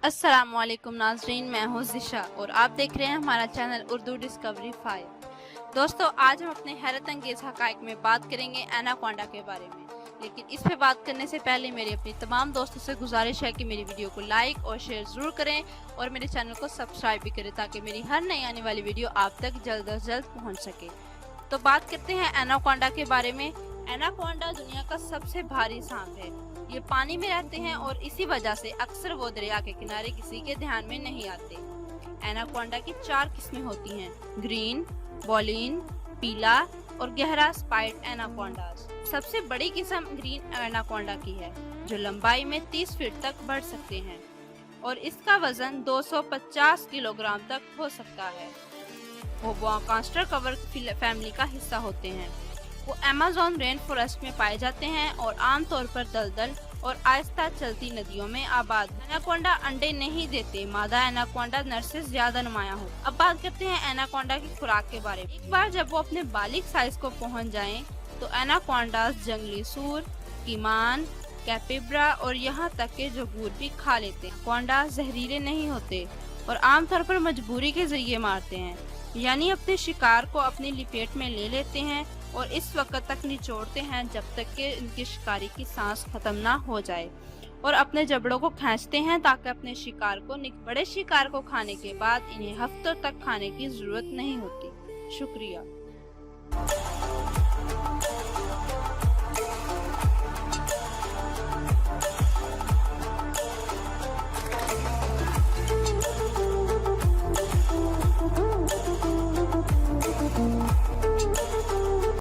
अस्सलामुअलैकुम नाज़रीन, मैं हूँ ज़िशा और आप देख रहे हैं हमारा चैनल उर्दू डिस्कवरी 5। दोस्तों, आज हम अपने हैरत अंगेज़ हक़ाइक़ में बात करेंगे एनाकोंडा के बारे में। लेकिन इस पे बात करने से पहले मेरी अपनी तमाम दोस्तों से गुजारिश है कि मेरी वीडियो को लाइक और शेयर ज़रूर करें और मेरे चैनल को सब्सक्राइब भी करें ताकि मेरी हर नई आने वाली वीडियो आप तक जल्द अज जल्द पहुँच सके। तो बात करते हैं एनाकोंडा के बारे में। एनाकोंडा दुनिया का सबसे भारी सांप है। ये पानी में रहते हैं और इसी वजह से अक्सर वो दरिया के किनारे किसी के ध्यान में नहीं आते। एनाकोंडा की 4 किस्में होती हैं: ग्रीन, बॉलिन, पीला और गहरा स्पाइड एनाकोंडास। सबसे बड़ी किस्म ग्रीन एनाकोंडा की है जो लंबाई में 30 फीट तक बढ़ सकते हैं और इसका वजन 250 किलोग्राम तक हो सकता है। वो कांस्टर कवर फैमिली का हिस्सा होते हैं। वो अमेज़न रेन फॉरेस्ट में पाए जाते हैं और आमतौर पर दलदल और आहिस्ता चलती नदियों में आबाद। एनाकोंडा अंडे नहीं देते। मादा एनाकोंडा नर से ज्यादा नुमाया हो। अब बात करते हैं एनाकोंडा की खुराक के बारे में। एक बार जब वो अपने बालिग साइज को पहुंच जाएं, तो एनाकोंडास जंगली सूर, कीमान, कैपिब्रा और यहाँ तक के जगूर भी खा लेते हैं। एनाकोंडा जहरीले नहीं होते और आमतौर पर मजबूरी के जरिए मारते हैं, यानी अपने शिकार को अपनी लिपेट में ले लेते हैं और इस वक्त तक निचोड़ते हैं जब तक कि इनके शिकारी की सांस खत्म ना हो जाए और अपने जबड़ों को खींचते हैं ताकि अपने शिकार को बड़े शिकार को खाने के बाद इन्हें हफ्तों तक खाने की जरूरत नहीं होती। शुक्रिया।